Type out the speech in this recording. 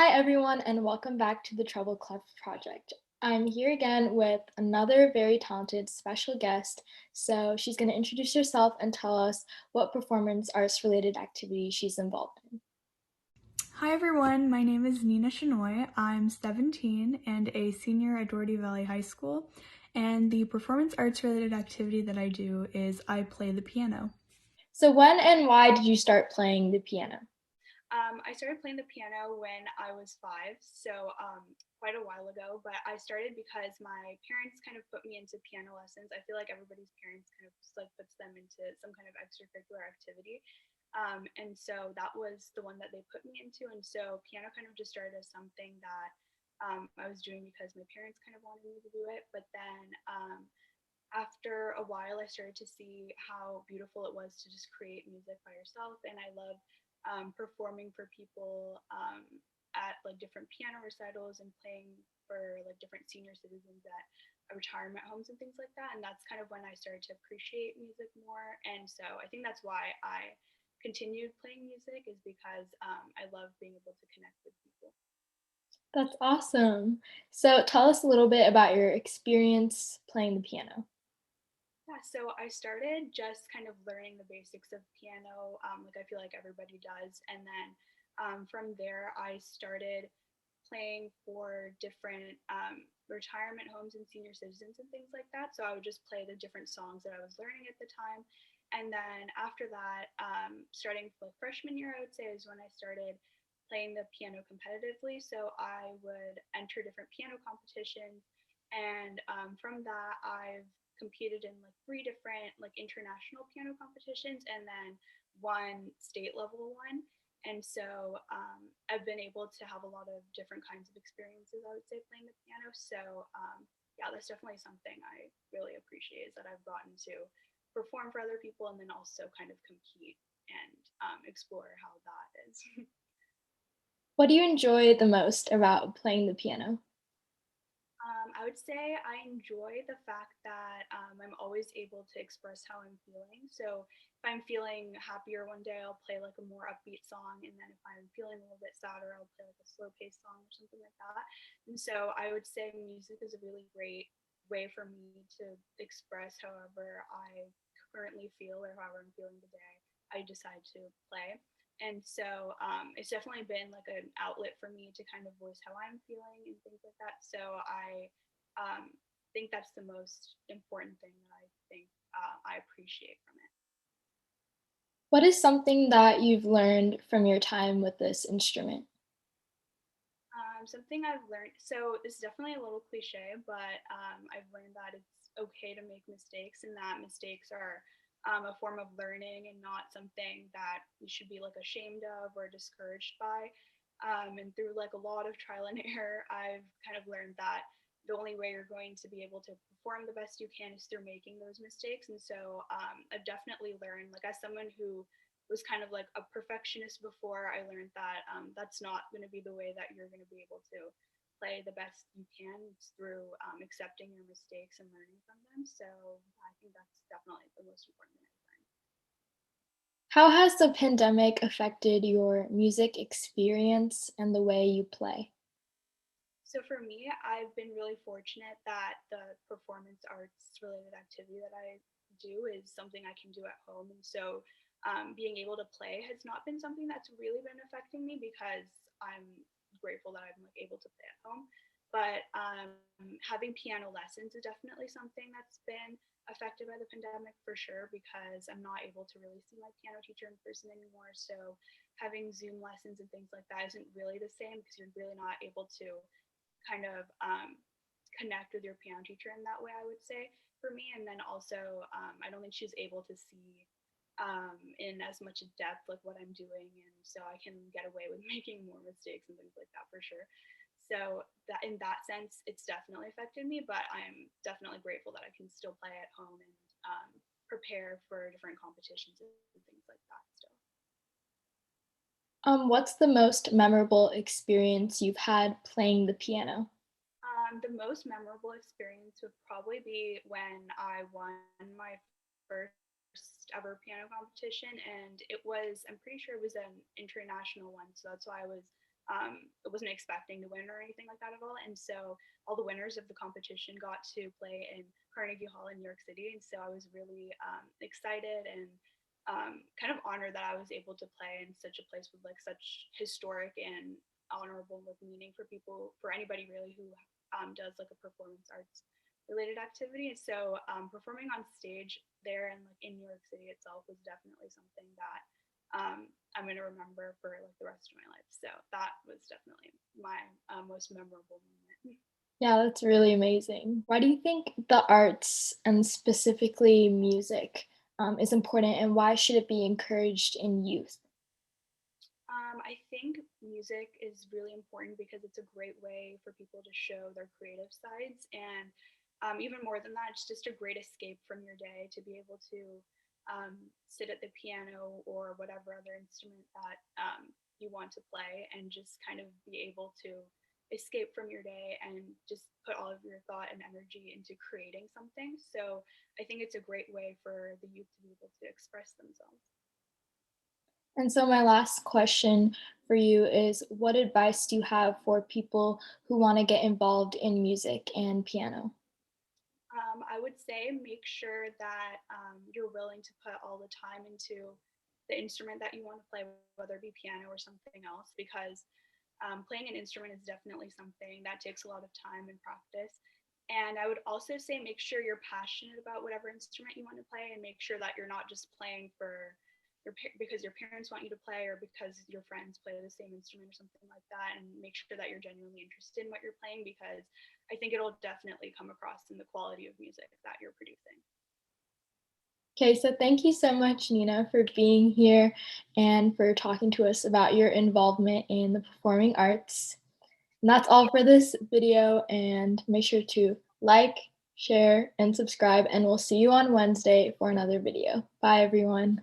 Hi, everyone, and welcome back to the Treble Clef Project. I'm here again with another very talented special guest. So she's going to introduce herself and tell us what performance arts related activity she's involved in. Hi everyone, my name is Nina Shinoy. I'm 17 and a senior at Doherty Valley High School, and the performance arts related activity that I do is I play the piano. So, when and why did you start playing the piano? I started playing the piano when I was 5, so quite a while ago. But I started because my parents kind of put me into piano lessons. I feel like everybody's parents kind of just like puts them into some kind of extracurricular activity, and so that was the one that they put me into. And so piano kind of just started as something that I was doing because my parents kind of wanted me to do it. But then after a while, I started to see how beautiful it was to just create music by yourself, and I love performing for people at like different piano recitals and playing for like different senior citizens at retirement homes and things like that. And that's kind of when I started to appreciate music more. And so I think that's why I continued playing music, is because I love being able to connect with people. That's awesome. So, tell us a little bit about your experience playing the piano. Yeah, so I started just kind of learning the basics of piano, like I feel like everybody does. And then from there, I started playing for different retirement homes and senior citizens and things like that. So I would just play the different songs that I was learning at the time. And then after that, starting like freshman year, I would say is when I started playing the piano competitively. So I would enter different piano competitions. And from that, I've competed in like three different like international piano competitions and then one state level one. And so I've been able to have a lot of different kinds of experiences, I would say, playing the piano. So yeah, that's definitely something I really appreciate, is that I've gotten to perform for other people and then also kind of compete and explore how that is. What do you enjoy the most about playing the piano? I would say I enjoy the fact that I'm always able to express how I'm feeling. So if I'm feeling happier one day, I'll play like a more upbeat song, and then if I'm feeling a little bit sadder, I'll play like a slow paced song or something like that. And so I would say music is a really great way for me to express however I currently feel or however I'm feeling today. I decide to play. And so it's definitely been like an outlet for me to kind of voice how I'm feeling and things like that. So I think that's the most important thing that I think I appreciate from it. What is something that you've learned from your time with this instrument? Something I've learned, so this is definitely a little cliche, but I've learned that it's okay to make mistakes and that mistakes are a form of learning and not something that you should be like ashamed of or discouraged by. And through like a lot of trial and error, I've kind of learned that the only way you're going to be able to perform the best you can is through making those mistakes. And so I've definitely learned, like as someone who was kind of like a perfectionist before, I learned that that's not going to be the way that you're going to be able to play the best you can. It's through accepting your mistakes and learning from them. So I think that's definitely the most important thing I've learned. How has the pandemic affected your music experience and the way you play? So for me, I've been really fortunate that the performance arts related activity that I do is something I can do at home. And so being able to play has not been something that's really been affecting me, because I'm grateful that I'm like able to play at home. But having piano lessons is definitely something that's been affected by the pandemic for sure, because I'm not able to really see my piano teacher in person anymore. So having Zoom lessons and things like that isn't really the same, because you're really not able to kind of connect with your piano teacher in that way, I would say, for me. And then also, I don't think she's able to see in as much depth like what I'm doing, and so I can get away with making more mistakes and things like that for sure. So that in that sense, it's definitely affected me, but I'm definitely grateful that I can still play at home and prepare for different competitions and things like that still. What's the most memorable experience you've had playing the piano? The most memorable experience would probably be when I won my first ever piano competition, and it was, I'm pretty sure it was an international one, so that's why I was wasn't expecting to win or anything like that at all. And so all the winners of the competition got to play in Carnegie Hall in New York City. And so I was really excited and kind of honored that I was able to play in such a place with like such historic and honorable like meaning for people, for anybody really who does like a performance arts related activity. So performing on stage there and like in New York City itself was definitely something that I'm going to remember for like the rest of my life. So that was definitely my most memorable moment. Yeah, that's really amazing. Why do you think the arts and specifically music is important and why should it be encouraged in youth? I think music is really important because it's a great way for people to show their creative sides. And even more than that, it's just a great escape from your day to be able to sit at the piano or whatever other instrument that you want to play and just kind of be able to escape from your day and just put all of your thought and energy into creating something. So I think it's a great way for the youth to be able to express themselves. And so my last question for you is what advice do you have for people who want to get involved in music and piano? I would say make sure that you're willing to put all the time into the instrument that you want to play, whether it be piano or something else, because playing an instrument is definitely something that takes a lot of time and practice. And I would also say make sure you're passionate about whatever instrument you want to play, and make sure that you're not just playing for because your parents want you to play or because your friends play the same instrument or something like that. And make sure that you're genuinely interested in what you're playing, because I think it'll definitely come across in the quality of music that you're producing. Okay, so thank you so much, Nina, for being here and for talking to us about your involvement in the performing arts. And that's all for this video, and make sure to like, share, and subscribe, and we'll see you on Wednesday for another video. Bye, everyone.